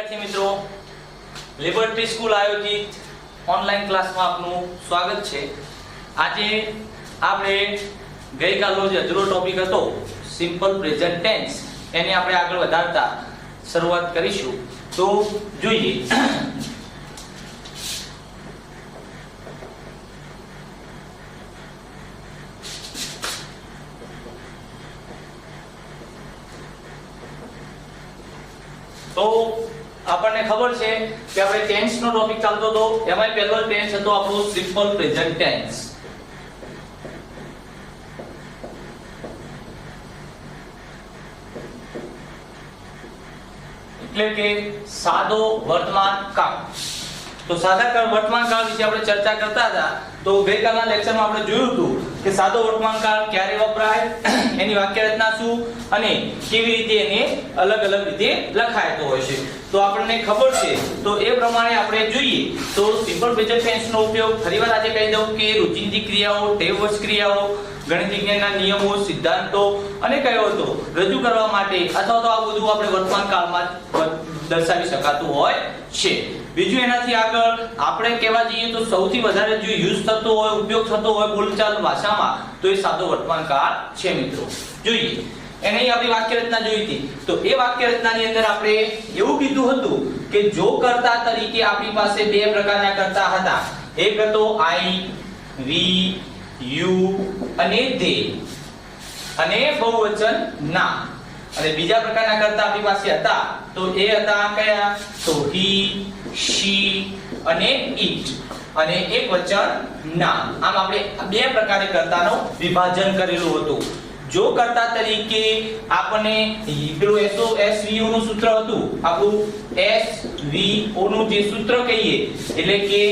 વિદ્યાર્થી મિત્રો, liberty school આયોજિત ઓનલાઈન ક્લાસમાં આપનું સ્વાગત છે। આજે આપણે ગઈકાલનો જે અધૂરો ટોપિક હતો સિમ્પલ પ્રેઝન્ટ ટેન્સ એને આપણે આગળ વધારતા શરૂઆત કરીશું। તો જોઈએ तो આપણને ખબર છે કે આપણે ટેન્સ નો ટોપિક ચાલતો હતો, એમાં પહેલો ટેન્સ હતો આપણો સિમ્પલ પ્રેઝન્ટ ટેન્સ। એટલે કે સાદો વર્તમાન કાળ। તો સાદા વર્તમાન કાળ વિશે આપણે ચર્ચા કરતા હતા। તો ગઈકાલના લેક્ચરમાં આપણે જોયું હતું કે સાદો વર્તમાન કાળ ક્યારે વપરાય, એની વાક્ય રચના શું અને કેવી રીતે એને અલગ અલગ રીતે લખાયતો હોય છે। તો આપણને ખબર છે તો એ પ્રમાણે આપણે જોઈએ તો સિમ્પલ પ્રેઝન્ટ ટેન્સ નો ઉપયોગ ફરીવાર આજે કહી દઉં કે રોજિંદી ક્રિયાઓ, ટેવવશ ક્રિયાઓ, ગણિત વિજ્ઞાનના નિયમો, સિદ્ધાંતો અને કયો હતો રજૂ કરવા માટે અથવા તો આ બધું આપણે વર્તમાન કાળમાં દર્શાવી શકાતું હોય છે। બીજું એનાથી આગળ આપણે કહેવા જઈએ તો સૌથી વધારે જો યુઝ થતો હોય, ઉપયોગ થતો હોય બોલચાલ ભાષામાં તો એ સાદો વર્તમાન કાળ છે મિત્રો। જોઈએ એની આપણી વાક્ય રચના જોઈ હતી। તો એ વાક્ય રચનાની અંદર આપણે એવું કીધું હતું કે જો કર્તા તરીકે આપણી પાસે બે પ્રકારના કર્તા હતા। એક હતો આઈ, વી, યુ અને ધે અને બહુવચન ના। અને બીજા પ્રકારના કર્તા આપણી પાસે હતા તો એ હતા કયા? તો હી, શી અને ઈટ અને એક વચન ના। આમ આપણે બે પ્રકારે કર્તાનો વિભાજન કરેલું હતું। જો કર્તા તરીકે આપણે પેલું એસવીઓ નું સૂત્ર હતું, આપણું એસવીઓ નું જે સૂત્ર કહીએ એટલે કે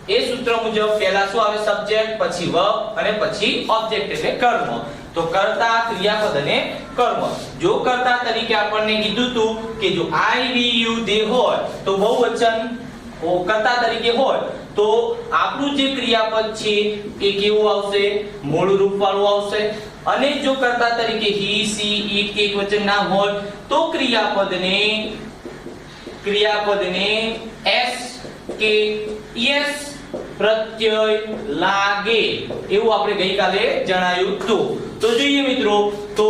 એ સૂત્ર મુજબ પહેલા શું આવે? સબ્જેક્ટ, પછી વર્બ અને પછી ઓબ્જેક્ટ એટલે કર્મ। તો કર્તા, ક્રિયાપદ અને કર્મ। જો કર્તા તરીકે આપણને કીધું હતું કે જો આઈ, વી, યુ, ધે હોય તો બહુવચન કર્તા તરીકે હોય તો આપણું જે ક્રિયાપદ છે એ કેવું આવશે? મૂળ રૂપ વાળું આવશે। અને જો કર્તા તરીકે હી, સી, ઈટ કે એકવચન ના હોય તો ક્રિયાપદને એસ કે યસ પ્રત્યય લાગે એવું આપણે ગઈકાલે જણાવ્યું હતું। તો જોઈએ મિત્રો, તો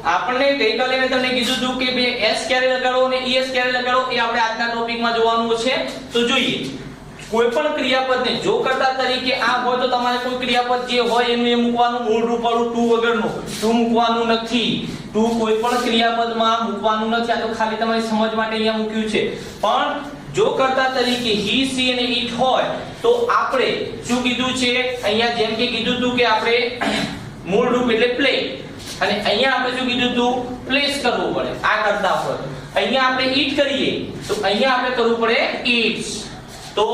આપણને ગઈકાલે મેં તમને કીધું હતું કે બે એસ ક્યારે લગાડો અને ઈએસ ક્યારે લગાડો એ આપણે આજના ટોપિકમાં જોવાનું છે। તો જોઈએ કોઈ પણ ક્રિયાપદને જો કર્તા તરીકે આ હોય તો તમારે કોઈ ક્રિયાપદ જે હોય એનું એ મૂકવાનું, મૂળ રૂપ વાળું ટુ વગરનું। ટુ મૂકવાનું નથી, ટુ કોઈ પણ ક્રિયાપદમાં મૂકવાનું નથી। આ તો ખાલી તમારી સમજ માટે અહીંયા મૂક્યું છે। પણ જો કર્તા તરીકે હી, સી અને ઈટ હોય તો આપણે શું કીધું છે અહીંયા? જેમ કે કીધું હતું કે આપણે મૂળ રૂપ એટલે પ્લે અને અહીંયા આપણે શું કીધું હતું? પ્લેસ કરવું પડે આ કરતા હોય। અહીંયા આપણે ઈટ કરીએ તો અહીંયા આપણે કરવું પડે ઈટ્સ। તો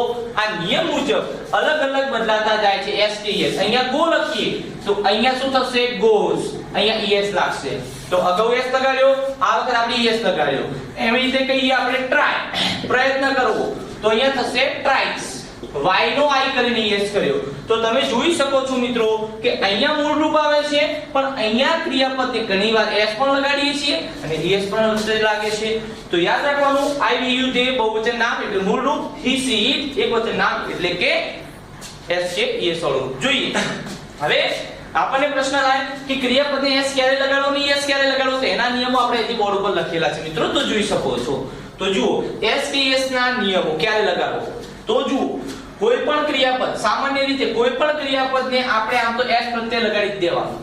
આ નિયમ મુજબ અલગ અલગ બદલાતા જાય છે એસ કે એસ। અહીંયા ગો લખીએ તો અહીંયા શું થશે? ગોઝ। અહીંયા એસ લાગશે તો અગાઉ એસ લગાડ્યો, આ વખત આપણે એસ લગાડ્યો। એવી રીતે કહીએ આપણે ટ્રાય, પ્રયત્ન કરવો તો અહીંયા થશે ટ્રાઇસ। વાય નો આઈ કરીને એસ કર્યો તો તમે જોઈ શકો છો મિત્રો કે અહીંયા મૂળ રૂપ આવે છે પણ અહીંયા ક્રિયાપદને ઘણીવાર એસ પણ લગાડીએ છીએ અને એસ પણ લાગે છે। તો યાદ રાખવાનું આઈ, વી, યુ, ધે બહુવચન નામ એટલે મૂળ રૂપ, હી, સી, ઈટ એકવચન નામ એટલે કે એસ છે એસ વાળું। જોઈએ હવે આપણને પ્રશ્ન થાય કે ક્રિયાપદને એસ ક્યારે લગાડો અને એસ ક્યારે લગાડો તો એના નિયમો આપણે અહીં બોર્ડ ઉપર લખેલા છે મિત્રો, તો જોઈ શકો છો। તો જુઓ એસ કે એસ ના નિયમો ક્યારે લગાડો તો જુઓ કોઈ પણ ક્રિયાપદ સામાન્ય રીતે કોઈ પણ ક્રિયાપદને આપણે આમ તો એસ પ્રત્યય લગાડી દેવાનો।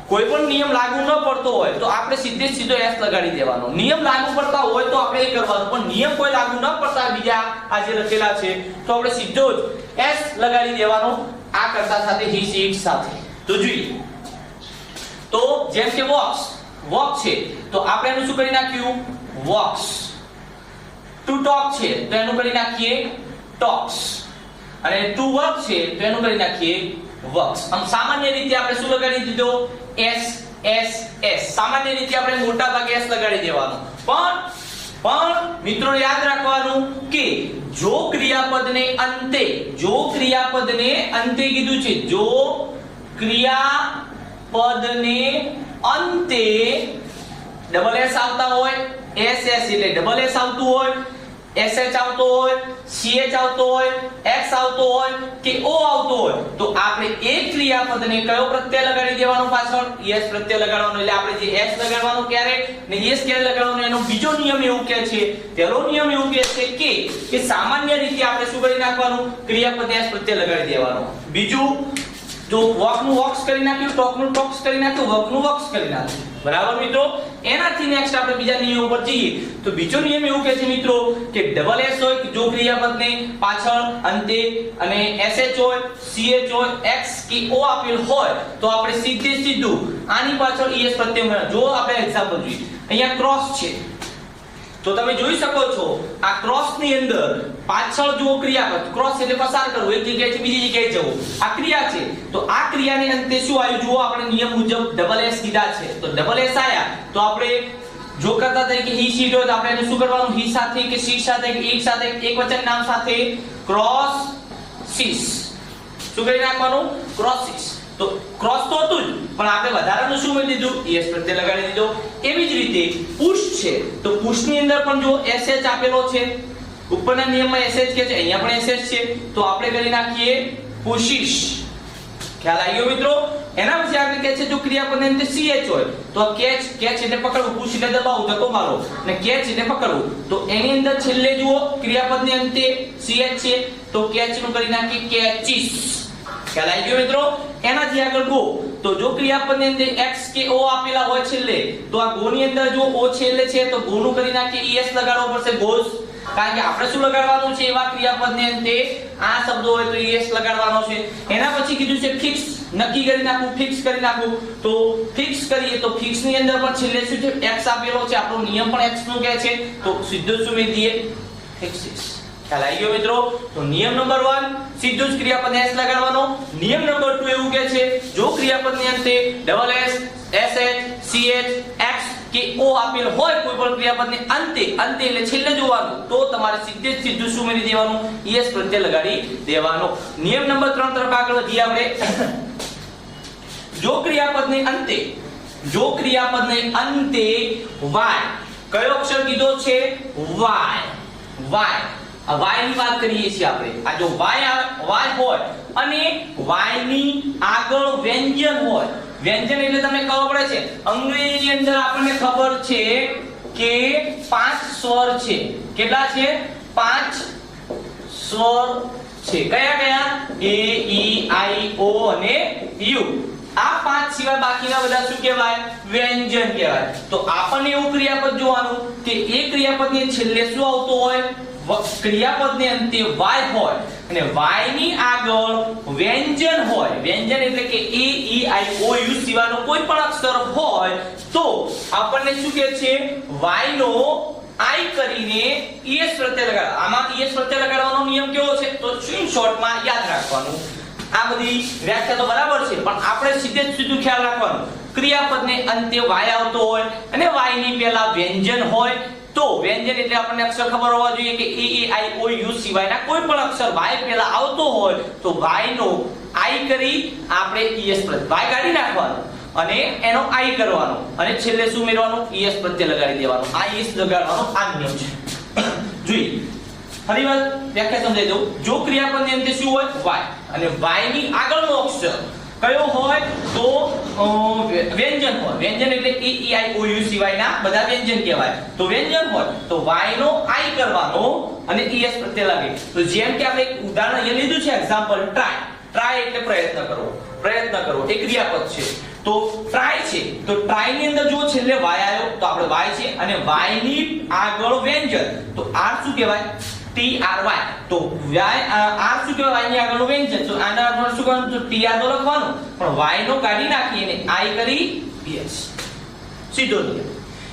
કોઈ પણ નિયમ લાગુ ન પડતો હોય તો આપણે સીધો એસ લગાડી દેવાનો। નિયમ લાગુ પડતા હોય તો આપણે એ કરવાનું, પણ નિયમ કોઈ લાગુ ન પડતા બીજા આ જે લખેલા છે તો આપણે સીધો જ એસ લગાડી દેવાનો આ કરતા સાથે, હી, સી, ઈટ સાથે। તો જોઈએ તો જેમ કે વોક છે તો આપણે એનું શું કરી નાખ્યું? વોક્સ। ટુ ટોક છે તો એનું કરી નાખીએ ટોક્સ અને ટુ વર્ક છે તો એનું કરી નાખીએ વર્ક્સ। આમ સામાન્ય રીતે આપણે શું લગાડી દીધો? S S S. સામાન્ય રીતે આપણે મોટા ભાગે એસ લગાડી દેવાનો। પણ મિત્રો યાદ રાખવાનું કે જો ક્રિયાપદને અંતે કીધું છે, જો ક્રિયાપદને અંતે ડબલ એસ આવતા હોય, એસ એસ એટલે ડબલ એસ આવતું હોય SH આવતો હોય, CH આવતો હોય, X આવતો હોય કે O આવતો હોય તો આપણે એ ક્રિયાપદને કયો પ્રત્યય લગાડી દેવાનો પાછળ es પ્રત્યય લગાડવાનો એટલે આપણે જે s લગાડવાનો ક્યારે ને es ક્યારે લગાડવાનો એનો બીજો નિયમ એવું કહે છે પહેલો નિયમ એવું કહે છે કે સામાન્ય રીતે આપણે શું કરી નાખવાનું ક્રિયાપદને s પ્રત્યય લગાડી દેવાનો બીજું જો વોક નું વોક્સ કરી નાખ્યું ટોક નું ટોક્સ કરી નાખ્યું વોક નું વોક્સ કરી નાખ્યું બરાબર મિત્રો એનાથી નેક્સ્ટ આપણે બીજા નિયમ ઉપર જઈએ તો બીજો નિયમ એવું કહે છે મિત્રો કે ડબલ s હોય જો ક્રિયાપદને પાછળ અંતે અને sh હોય ch હોય x કે o આપેલ હોય તો આપણે સીધું આની પાછળ es પ્રત્યય ઉમેરવાનો જો આપણે એક્ઝામ્પલ જોઈએ અહીંયા ક્રોસ છે તો તમે જોઈ શકો છો આ ક્રોસ ની અંદર પાછળ જો ક્રિયાપદ ક્રોસ એટલે પસાર કરવું એક જગ્યાએથી બીજી જગ્યાએ જવું આ ક્રિયા છે તો આ ક્રિયાની અંતે શું આવ્યું જુઓ આપણે નિયમ મુજબ ડબલ s કીધા છે તો ડબલ s આયા તો આપણે જો કરતા તરીકે હી સીટ હોય તો આપણે એને શું કરવાનું હી સાથે કે સી સાથે કે એક સાથે એકવચન નામ સાથે ક્રોસ સીસ શું કરી નાખવાનું ક્રોસ સીસ તો ક્રોસ તો હતું જ પણ આપણે વધારાનું શું મેં દીધું es પ્રત્યય લગાડી દીધો એવી જ રીતે પુશ છે તો પુશ ની અંદર પણ જો sh આપેલો છે ઉપરના નિયમમાં sh કે છે અહીંયા પણ sh છે તો આપણે કરી નાખીએ પુશિશ ખ્યાલ આવી ગયો મિત્રો એના પછી આપણે કહે છે જો ક્રિયાપદની અંતે ch હોય તો કેચ એટલે પકડવું પુશ એટલે દબાવવું ધક્કો મારો અને કેચ એટલે પકડવું તો એની અંદર છેલ્લે જુઓ ક્રિયાપદની અંતે ch છે તો કેચ નું કરી નાખીએ કેચિસ ખ્યાલ આવી ગયો મિત્રો એનાથી આગળ ગો તો જો ક્રિયાપદની અંદર x કે o આપેલા હોય છેલ્લે તો આ ગો ની અંદર જો o છેલ્લે છે તો ગો નું કરી નાખીએ es લગાડવો પડશે ગોસ કારણ કે આપણે શું લગાડવાનું છે એવા ક્રિયાપદની અંતે આ શબ્દો હોય તો es લગાડવાનો છે એના પછી કીધું છે ફિક્સ નક્કી કરી નાખવું ફિક્સ કરી નાખવું તો ફિક્સ કરીએ તો ફિક્સ ની અંદર પણ છેલ્લે શું છે x આપેલો છે આપણો નિયમ પણ x નું કહે છે તો સીધો શું મેં દઈએ ફિક્સિસ ખ્યાલ આવી ગયો મિત્રો તો નિયમ નંબર 1 સીધું જ ક્રિયાપદને s લગાડવાનો નિયમ નંબર 2 એવું કહે છે જો ક્રિયાપદની અંતે double s sh ch x કે o આપેલ હોય કોઈ પણ ક્રિયાપદને અંતે એટલે છેલ્લે જોવાનું તો તમારે સીધું શું મેળવી દેવાનું es પ્રત્યય લગાડી દેવાનો નિયમ નંબર 3 તરફ આગળ વધીએ આપણે જો ક્રિયાપદને અંતે y કયો અક્ષર કીધો છે y ની વાત કરીએ છીએ આપણે આ જો y હોય અને y ની આગળ વ્યંજન હોય વ્યંજન એટલે તમને ખબર પડે છે અંગ્રેજી અંદર આપણને ખબર છે કે 5 સ્વર છે કેટલા છે 5 સ્વર છે કયા a e i o અને u આ 5 સિવાય બાકીના બધા શું કહેવાય વ્યંજન કહેવાય તો આપણને એવું ક્રિયાપદ જોવાનું કે એ ક્રિયાપદની છેલ્લે શું આવતો હોય ક્રિયાપદને અંતે y હોય અને y ની આગળ વ્યંજન હોય વ્યંજન એટલે કે a e i o u સિવાયનો કોઈ પણ અક્ષર હોય તો આપણને શું કહે છે y નો i કરીને es પ્રત્યય લગાડવાનો આમાં es પ્રત્યય લગાડવાનો નિયમ કેવો છે તો સ્ક્રીન શોટમાં યાદ રાખવાનું આ બધી વ્યાખ્યા તો બરાબર છે પણ આપણે સીધું ખ્યાલ રાખવાનું ક્રિયાપદને અંતે y આવતો હોય અને y ની પહેલા વ્યંજન હોય તો વ્યંજન એટલે આપણને અક્ષર ખબર હોવા જોઈએ કે e i o u સિવાયના કોઈ પણ અક્ષર y પહેલા આવતો હોય તો y નો i કરી આપણે es પ્રત્યય y કાઢી નાખવાનો અને એનો i કરવાનો અને છેલ્લે શું મેળવવાનું es પ્રત્યય લગાડી દેવાનો આ es લગાડવાનો આ નિયમ છે જોઈએ ફરીવાર વ્યાખ્યા સમજાઈ દઉં જો ક્રિયાપદની અંતે શું હોય y અને y ની આગળનો અક્ષર કયો હોય તો વ્યંજન હોય વ્યંજન એટલે e i o u સિવાયના બધા વ્યંજન કહેવાય તો વ્યંજન હોય તો y નો i કરવાનો અને es પ્રત્યય લાગે તો જેમ કે આપણે એક ઉદાહરણ અહીંયા લીધું છે એક્ઝામ્પલ ટ્રાય એટલે પ્રયત્ન કરવો એ ક્રિયાપદ છે તો ટ્રાય છે તો ટ્રાય ની અંદર જો છેલ્લે y આવ્યો તો આપણે y છે અને y ની આગળ વ્યંજન તો r શું કહેવાય try તો y r શું કહેવાય y ની આગળનું વ્યંજન તો આના અર્થ શું કરવાનું તો tr તો લખવાનું પણ y નો કાઢી નાખી અને i કરી es સીધો નિયમ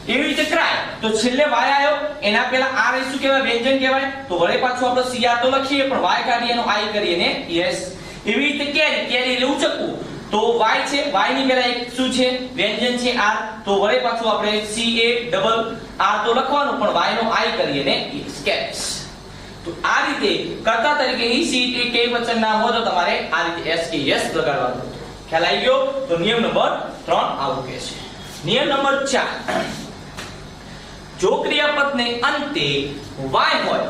એવી રીતે ટ્રાય તો છેલ્લે y આવ્યો એના પહેલા r શું કહેવાય વ્યંજન કહેવાય તો વળે પાછું આપણે cr તો લખીએ પણ y કાઢી એનો i કરી અને es એવી રીતે કેરી એટલે ઉચકવું તો y છે y ની પહેલા એક શું છે વ્યંજન છે r તો વળે પાછું આપણે ca ડબલ r તો લખવાનું પણ y નો i કરી અને es કેસ તો આ રીતે કર્તા તરીકે ઈ સીટ એ કે વચન નામ હોય તો તમારે આ રીતે s કે s લગાડવાનું ખ્યાલ આવી ગયો તો નિયમ નંબર 3 આવું કહે છે નિયમ નંબર 4 જો ક્રિયાપદને અંતે y હોય,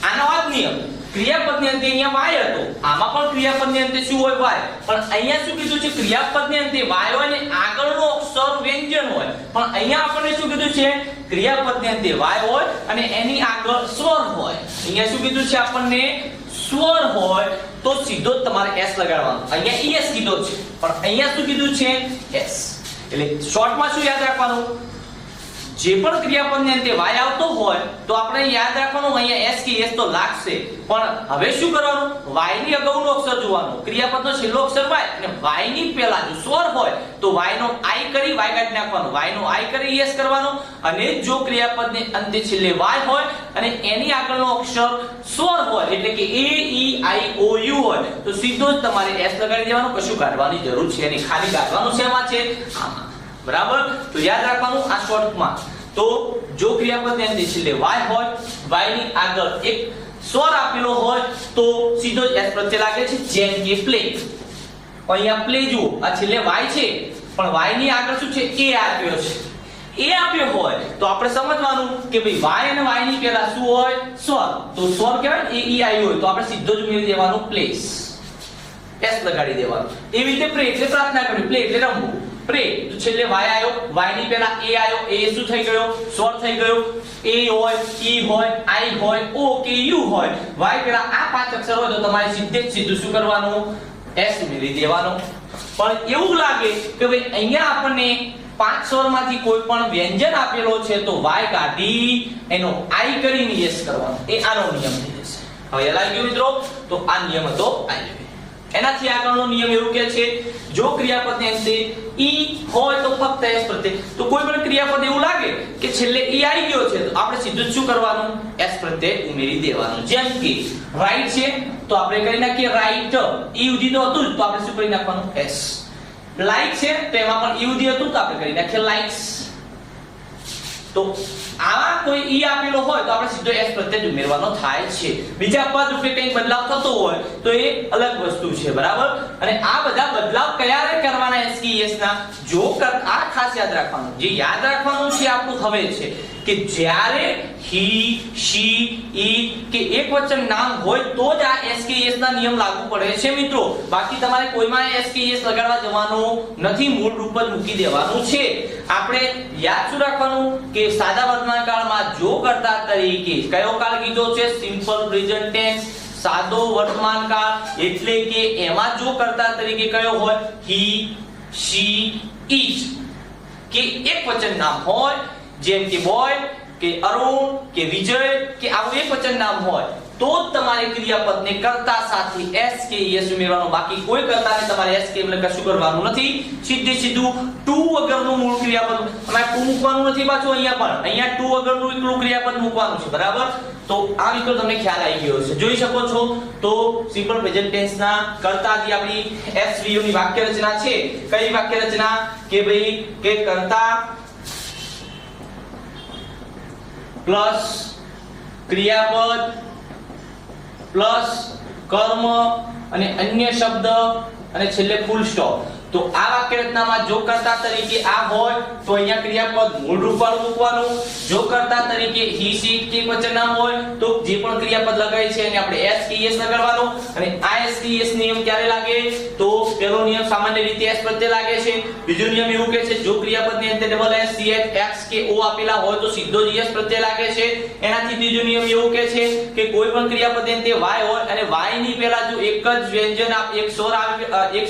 આનો આ જ નિયમ, ક્રિયાપદને અંતે અહીંયા y હતો, આમાં પણ ક્રિયાપદને અંતે શું હોય y, પણ અહીંયા શું કીધું છે ક્રિયાપદને અંતે y હોય ને આગળનો અક્ષર વ્યંજન હોય, પણ અહીંયા આપણને શું કીધું છે ક્રિયાપદને અંતે y હોય અને એની આગળ સ્વર હોય. અહીંયા શું કીધું છે આપણને સ્વર હોય તો સીધો જ તમારે s લગાડવાનો. અહીંયા es કીધો છે પણ અહીંયા શું કીધું છે s. એટલે શોર્ટમાં શું યાદ રાખવાનું, જે પણ ક્રિયાપદને અંતે y આવતો હોય તો આપણે યાદ રાખવાનું અહીંયા s કે s તો લાગશે, પણ હવે શું કરવાનું y ની અગાઉનો અક્ષર જોવાનું, ક્રિયાપદનો છેલ્લો અક્ષર y અને y ની પહેલા જો સ્વર હોય તો y નો i કરી y કાઢી નાખવાનો, y નો i કરી s કરવાનો, અને જો ક્રિયાપદને અંતે છેલ્લે y હોય અને એની આગળનો અક્ષર સ્વર હોય એટલે કે a e i o u હોય તો સીધો જ તમારે s લગાડી દેવાનું, કશું કાઢવાની જરૂર છે નહીં, ખાલી કાઢવાનું છે એમાં છે આમાં. બરાબર, તો યાદ રાખવાનું આ શોર્ટમાં. તો જો ક્રિયાપદને અંતે છેલ્લે y હોય, y ની આગળ એક સ્વર આપેલો હોય તો સીધો જ s પ્રત્યય લાગે છે, જેમ કે પ્લે. અહીંયા પ્લે જુઓ, આ છેલ્લે y છે પણ y ની આગળ શું છે a આપ્યો છે, a આપ્યો હોય તો આપણે સમજવાનું કે ભાઈ y અને y ની પહેલા શું હોય સ્વર, તો સ્વર કહેવાય a e i હોય તો આપણે સીધો જ ઉમેરી દેવાનું પ્લેસ, s લગાડી દેવાનું. એવી રીતે પ્રે એટલે પ્રાર્થના કરવી, પ્લે એટલે રમવું, પ્રે તો છેલ્લે y આયો, y ની પહેલા a આયો, a શું થઈ ગયો સ્વર થઈ ગયો, a હોય, e હોય, i હોય, o કે u હોય, y પહેલા આ પાંચ અક્ષર હોય તો તમારે સીધું શું કરવાનું s ઉમેરી દેવાનું. પણ એવું લાગે કે ભાઈ અહીંયા આપણને પાંચ સ્વરમાંથી કોઈ પણ વ્યંજન આપેલો છે તો y કાઢી એનો i કરીને s કરવાનો, એ આનો નિયમ થઈ જશે. હવે લાગી ગયું મિત્રો, તો આ નિયમ હતો i. એનાથી આગળનો નિયમ એવું કહે છે જો ક્રિયાપદને અંતે ઈ હોય તો ફક્ત s પ્રત્યય, તો કોઈ પણ ક્રિયાપદ એવું લાગે કે છેલ્લે ઈ આવી ગયો છે તો આપણે સીધું જ શું કરવાનું s પ્રત્યય ઉમેરી દેવાનું. જેમ કે રાઈટ છે તો આપણે કરી નાખીએ રાઈટ, ઈ ઉધી તો હતું તો આપણે શું કરી નાખવાનું s. લાઈક છે તો એમાં પણ ઈ ઉધી હતું તો આપણે કરી નાખીએ લાઈક્સ. તો આવા કોઈ ઈ આપેલો હોય તો આપણે સીધો s પ્રત્યય ઉમેરવાનો થાય છે. બીજા પદ રૂપે કંઈક બદલાવ થતો હોય તો એ અલગ વસ્તુ છે. બરાબર, અને આ બધા બદલાવ ક્યારે કરવાના s કે s ના, જો આ ખાસ યાદ રાખવાનું, જે યાદ રાખવાનું છે આપણું હવે છે કે જ્યારે he she it કે એકવચન નામ હોય તો જ આ s કે s ના નિયમ લાગુ પડે છે મિત્રો. બાકી તમારે કોઈમાં s કે s લગાડવા જવાનું નથી, મૂળ રૂપ જ મૂકી દેવાનું છે. આપણે યાદ શું રાખવાનું કે સાદા વર્તમાન કાળમાં જો કર્તા તરીકે કયો કાળ કીધો છે સિમ્પલ પ્રેઝન્ટ ટેન્સ, સાદો વર્તમાન કાળ, એટલે કે એમાં જો કર્તા તરીકે કયો હોય he she it કે એકવચન નામ હોય, જેમ કે બોય કે અરુણ કે વિજય કે આવું એકવચન નામ હોય તો જ તમારે ક્રિયાપદને કર્તા સાથે s કે s ઉમેરવાનું. બાકી કોઈ કર્તાને તમારે s કે એટલે કશું કરવાનું નથી, સીધું ટુ વગરનું મૂળ ક્રિયાપદ, અમારે ટુ મૂકવાનું નથી પાછું, અહીંયા પણ અહીંયા ટુ વગરનું એકલું ક્રિયાપદ મૂકવાનું છે. બરાબર, તો આ વિકલ્પ તમને ખ્યાલ આવી ગયો છે, જોઈ શકો છો. તો સિમ્પલ પ્રેઝન્ટ ટેન્સ ના કર્તા જે આપણી SVO ની વાક્ય રચના છે, કઈ વાક્ય રચના કે ભાઈ કે કર્તા પ્લસ ક્રિયાપદ પ્લસ કર્મ અને અન્ય શબ્દ અને છેલ્લે ફૂલ સ્ટોપ. તો આ વાક્ય રચનામાં જો કર્તા તરીકે આ હોય તો અહીંયા ક્રિયાપદ મૂળ રૂપ વાળું મૂકવાનું, જો કર્તા તરીકે he she it કે વચન નામ હોય તો જે પણ ક્રિયાપદ લગાય છે એને આપણે s કે s લગાડવાનો. અને આ s કે s નિયમ ક્યારે લાગે તો પહેલો નિયમ સામાન્ય રીતે s પ્રત્યય લાગે છે. બીજો નિયમ એવું કહે છે જો ક્રિયાપદની અંતે ડબલ s ch x કે o આપેલા હોય તો સીધો જ s પ્રત્યય લાગે છે. એનાથી ત્રીજો નિયમ એવું કહે છે કે કોઈ પણ ક્રિયાપદની અંતે y હોય અને y ની પહેલા જો એક જ વ્યંજન એક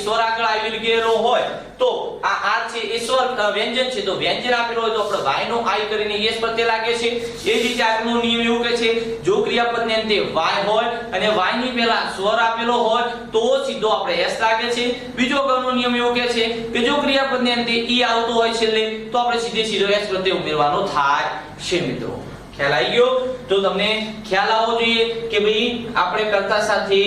સ્વર આગળ આવેલ ગયેલો હોય તો આ r છે એ સ્વર વ્યંજન છે, તો વ્યંજન આપેલો હોય તો આપણે y નો i કરીને s પ્રત્યય લાગે છે. એ જ રીતે આગળનો નિયમ એવું કહે છે જો ક્રિયાપદને અંતે y હોય અને y ની પહેલા સ્વર આપેલો હોય તો સીધો આપણે s લાગે છે. બીજો આગળનો નિયમ એવું કહે છે કે જો ક્રિયાપદને અંતે e આવતો હોય છેલ્લે તો આપણે સીધો s પ્રત્યય ઉમેરવાનો થાય છે. મિત્રો ખ્યાલ આવી ગયો? તો તમને ખ્યાલ આવવો જોઈએ કે ભાઈ આપણે કર્તા સાથે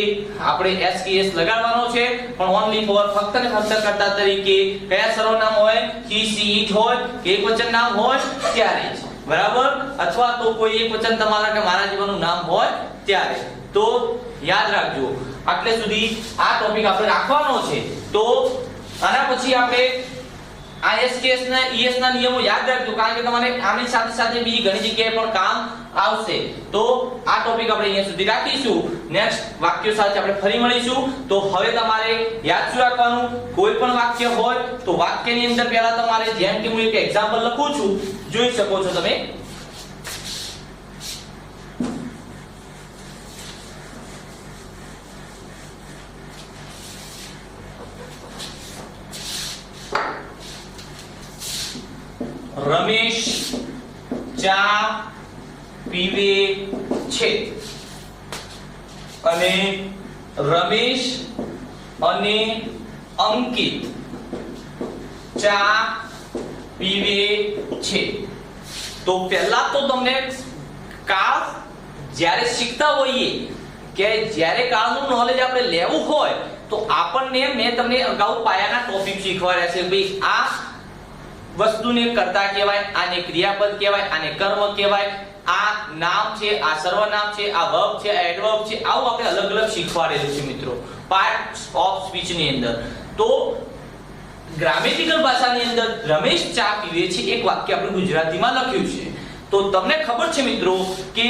આપણે s કે s લગાડવાનો છે, પણ ઓન્લી ફોર ફક્ત ને ફક્ત કર્તા તરીકે કયા સર્વનામ હોય he she it હોય કે એકવચન નામ હોય ત્યારે જ. બરાબર, અથવા તો કોઈ એકવચન તમારા કે મારા જેવાનું નામ હોય ત્યારે. તો યાદ રાખજો, આટલે સુધી આ ટોપિક આપણે રાખવાનો છે. તો આના પછી આપણે આ એસકેએસ ના ઈએસ ના નિયમો યાદ રાખજો, કારણ કે તમારે આની સાથે સાથે બીજી ઘણી જગ્યાએ પણ કામ આવશે. તો આ ટોપિક આપણે અહીંયા સુધી રાખીશું. નેક્સ્ટ વાક્યો સાથે આપણે ફરી મળીશું. તો હવે તમારે યાદ શું રાખવાનું, કોઈ પણ વાક્ય હોય તો વાક્યની અંદર પહેલા તમારે, જેમ કે હું એક એક્ઝામ્પલ લખું છું, જોઈ શકો છો તમે. રમેશ ચા પીવે છે અને રમેશ અને અંકિત ચા પીવે છે. તો પહેલા તો તમને કાળ જ્યારે શીખતા હોઈએ કે જ્યારે કાળનું નોલેજ આપણે લેવું હોય તો આપણને મેં તમને અગાઉ પાયાના ટોપિક શીખવાડ્યા છે. ભાઈ આ વસ્તુને કર્તા કહેવાય, આને ક્રિયાપદ કહેવાય, આને કર્મ કહેવાય, આ નામ છે, આ સર્વનામ છે, આ વર્બ છે, આ એડવર્બ છે. આવું આપણે અલગ અલગ શીખવાડેલું છે મિત્રો પાર્ટ્સ ઓફ સ્પીચ ની અંદર. તો ગ્રામેટિકલ ભાષાની અંદર રમેશ ચા પીવે છે એક વાક્ય આપણે ગુજરાતીમાં લખ્યું છે. તો તમને ખબર છે મિત્રો કે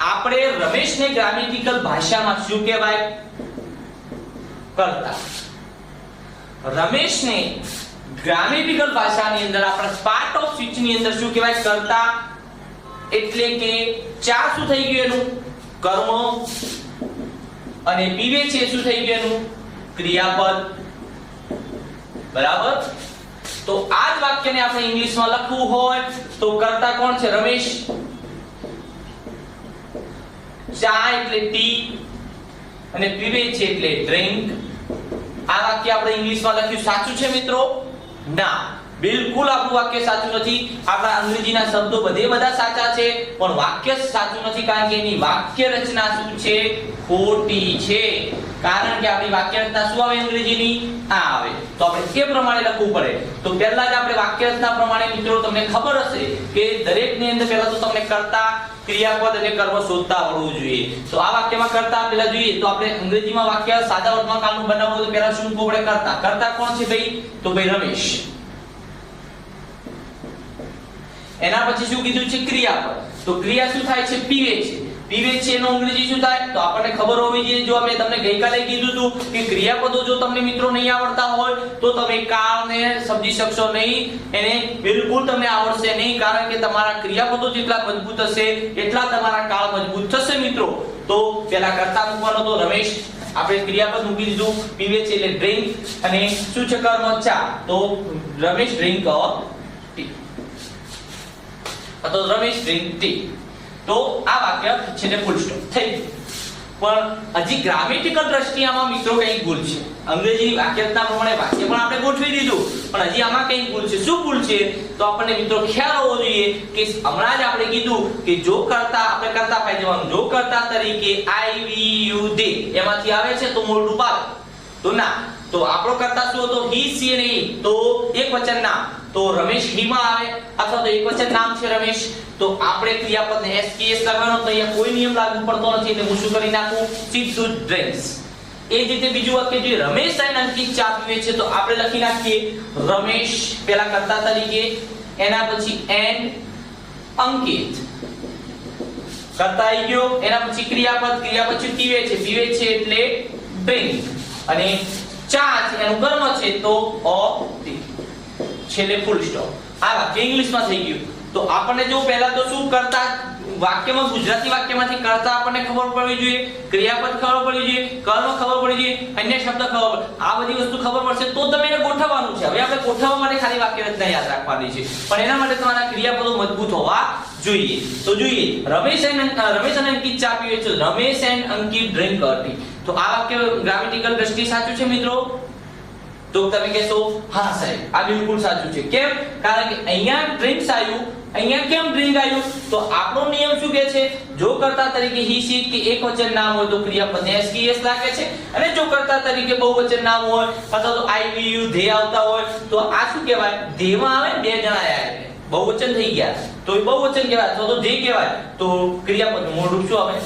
આપણે રમેશને ગ્રામેટિકલ ભાષામાં શું કહેવાય, કર્તા. રમેશને ગ્રામેટિકલ ભાષાની અંદર આપણા પાર્ટ ઓફ સ્પીચ ની અંદર શું કહેવાય, કર્તા. એટલે કે ચા શું થઈ ગયું એનું કર્મ, અને પીવે છે શું થઈ ગયું એનું ક્રિયાપદ. બરાબર. તો આ જ વાક્યને આપણે ઇંગ્લિશમાં લખવું હોય તો કર્તા કોણ છે, રમેશ. ચા એટલે ટી અને પીવે છે એટલે ડ્રિંક. આ વાક્ય આપણે ઇંગ્લિશમાં લખ્યું સાચું છે મિત્રો? ના, બિલકુલ આપણું વાક્ય સાચું નથી. આપણા અંગ્રેજીના શબ્દો બધા સાચા છે પણ વાક્ય સાચું નથી, કારણ કે એની વાક્ય રચના શું છે, ખોટી છે. કારણ કે આપણી વાક્ય રચના શું આવે અંગ્રેજીની, આ આવે. તો આપણે એ પ્રમાણે લખવું પડે. તો પહેલા જ આપણે વાક્ય રચના પ્રમાણે મિત્રો તમને ખબર હશે કે દરેકની અંદર પહેલા તો તમને કર્તા, ક્રિયાપદ અને કર્મ શોધતા આવડવું જોઈએ. તો આ વાક્યમાં કર્તા પહેલા જોઈએ તો આપણે અંગ્રેજીમાં વાક્ય સાદા વર્તમાન કાળનું બનાવવું તો પહેલા શું પડે, કર્તા. કર્તા કોણ છે ભાઈ, તો ભાઈ રમેશ. એના પછી શું કીધું છે, ક્રિયાપદ. તો ક્રિયા શું થાય છે, પીવે છે. પીવે છે એનો અંગ્રેજી શું થાય, તો આપણને ખબર હોવી જોઈએ. જો મેં તમને ગઈકાલે કીધું હતું કે ક્રિયાપદો જો તમને મિત્રો નહીં આવડતા હોય તો તમે કાળને સમજી શકશો નહીં, એને બિલકુલ તમને આવડશે નહીં. કારણ કે તમારા ક્રિયાપદો જેટલા મજબૂત હશે એટલા તમારા કાળ મજબૂત થશે મિત્રો. તો પહેલા કર્તા મૂકવાનો તો રમેશ, આપણે ક્રિયાપદ મૂકી દીધું, પીવે છે એટલે ડ્રિંક, અને શું છે કર્મ ચા. તો રમેશ ડ્રિંક ટી, તો રમેશ ડ્રિંક ટી. તો આ વાક્ય છે ફૂલ સ્ટોપ થઈ ગયું. પણ હજી ગ્રામેટિકલ દ્રષ્ટિએ આમાં મિત્રો કંઈક ભૂલ છે. અંગ્રેજી વાક્યરચના પ્રમાણે વાક્ય પણ આપણે ગોઠવી દીધું પણ હજી આમાં કંઈક ભૂલ છે. શું ભૂલ છે તો આપણને મિત્રો ખ્યાલ હોવો જોઈએ કે હમણાં જ આપણે કીધું કે જો કરતા આપણે કરતા ફાઈ જવાનું, જો કરતા તરીકે આઈ વી યુ દે એમાંથી આવે છે તો મૂળ રૂપ આવે. તો ના, તો આપણો કરતા શું હતો, હી સી અને ઈ. તો એક વચન નામ તો રમેશ હી માં આવે, અથવા તો એક વચન નામ છે રમેશ તો આપણે ક્રિયાપદ ને એસકેએસ લગાવવાનો. તો અહીંયા કોઈ નિયમ લાગુ પડતો નથી એટલે હું શું કરી નાખું, સીધું ડ્રિંક્સ. એ જ રીતે બીજું વાક્ય જે રમેશ અને અંકિત ચા પીવે છે તો આપણે લખી નાખીએ રમેશ પેલા કરતા તરીકે, એના પછી એન્ડ અંકિત કરતા આવી ગયો, એના પછી ક્રિયાપદ, ક્રિયા પછી પીવે છે એટલે ડ્રિંક, અને ચા છે એનું કર્મ છે તો છેલ્લે ફૂલ સ્ટોપ. આ વાક્ય ઇંગ્લિશમાં થઈ ગયું. તો આપણને જો પહેલા તો શું કરતા વાક્યમાં, ગુજરાતી વાક્યમાંથી કરતા આપણને ખબર પડવી જોઈએ, ક્રિયાપદ ખબર પડવી જોઈએ, કર્મ ખબર પડવી જોઈએ, અન્ય શબ્દ ખબર પડે. આ બધી વસ્તુ ખબર પડશે તો તમે એને ગોઠવવાનું છે. હવે આપણે ગોઠવવા માટે ખાલી વાક્ય રચના યાદ રાખવાની છે પણ એના માટે તમારા ક્રિયાપદો મજબૂત હોવા જોઈએ. તો જોઈએ રમેશ અને અંકિત ચા પીવે છે, Ramesh and Ankit drink tea. તો આ વાક્ય ગ્રામેટિકલ દ્રષ્ટિએ સાચું છે મિત્રો? તો તમે કહેશો હા સાહેબ આ બિલકુલ સાચું છે. કેમ? કારણ કે અહીંયા ડ્રિંક્સ આવ્યું, અહીંયા કેમ ડ્રિંક આવ્યું? તો આપણો નિયમ શું કહે છે, જો કરતા તરીકે હી સી કે એક વચન નામ હોય તો ક્રિયાપદ ને એસકેએસ લાગે છે, અને જો કરતા તરીકે બહુવચન નામ હોય અથવા તો આઈ વી યુ ધે આવતા હોય તો આ શું કહેવાય, ધેમાં આવે બે જણા આવે, બહુવચન થઈ ગયા તો એ બહુવચન કહેવાય, અથવા તો ધે કહેવાય. તો ક્રિયાપદ નું મૂળ રૂપ શું આવે?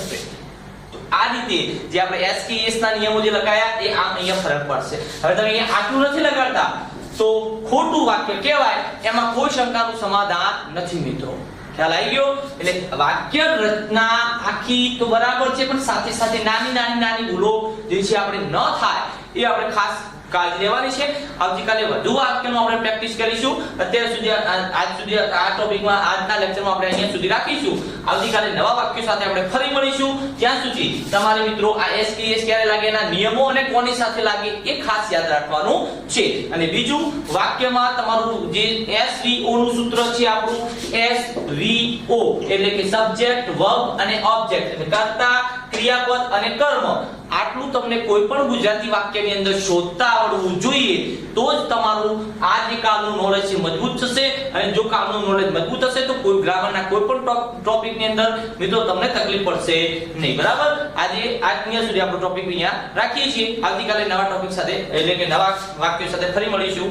આ રીતે જે આપણે એસકેએસ ના નિયમો જે લગાયા એ આમ અહીંયા ફરક પડશે. હવે તમે અહીંયા આટલું નથી લગાડતા, તો ખોટું વાક્ય કહેવાય, એમાં કોઈ શંકાનું સમાધાન નથી મિત્રો. ખ્યાલ આવી ગયો? એટલે વાક્ય રચના આખી તો બરાબર છે, પણ સાથે સાથે નાની ભૂલો જે છે આપણે ન થાય એ આપણે ખાસ કાળજી લેવાની છે. આવતીકાલે વધુ વાક્યનો આપણે પ્રેક્ટિસ કરીશું. અત્યાર સુધી આજ સુધી આ ટોપિકમાં આજના લેક્ચરમાં આપણે અહીંયા સુધી રાખીશું. આવતીકાલે નવા વાક્યો સાથે આપણે ફરી મળીશું. ત્યાં સુધી તમારે મિત્રો આ એસકેએસ ક્યારે લાગે, એના નિયમો અને કોની સાથે લાગે એ ખાસ યાદ રાખવાનું છે. અને બીજું, વાક્યમાં તમારું જે એસવીઓ નું સૂત્ર છે આપણું એસવીઓ એટલે કે સબ્જેક્ટ, વર્બ અને ઓબ્જેક્ટ એટલે કર્તા, ક્રિયાપદ અને કર્મ. આટલું તમને કોઈ પણ ગુજરાતી વાક્યની અંદર શોધતા આવડવું જોઈએ, તો જ તમારું આ જે કામનું નોલેજ છે મજબૂત થશે. અને જો કામનું નોલેજ મજબૂત હશે તો કોઈ ગ્રામરના કોઈ પણ ટોપિકની અંદર મિત્રો તમને તકલીફ પડશે નહીં. બરાબર? આજે અહીંયા સુધી આપણો ટોપિક અહીંયા રાખીએ છીએ. આવતીકાલે નવા ટોપિક સાથે એટલે કે નવા વાક્યો સાથે ફરી મળીશું.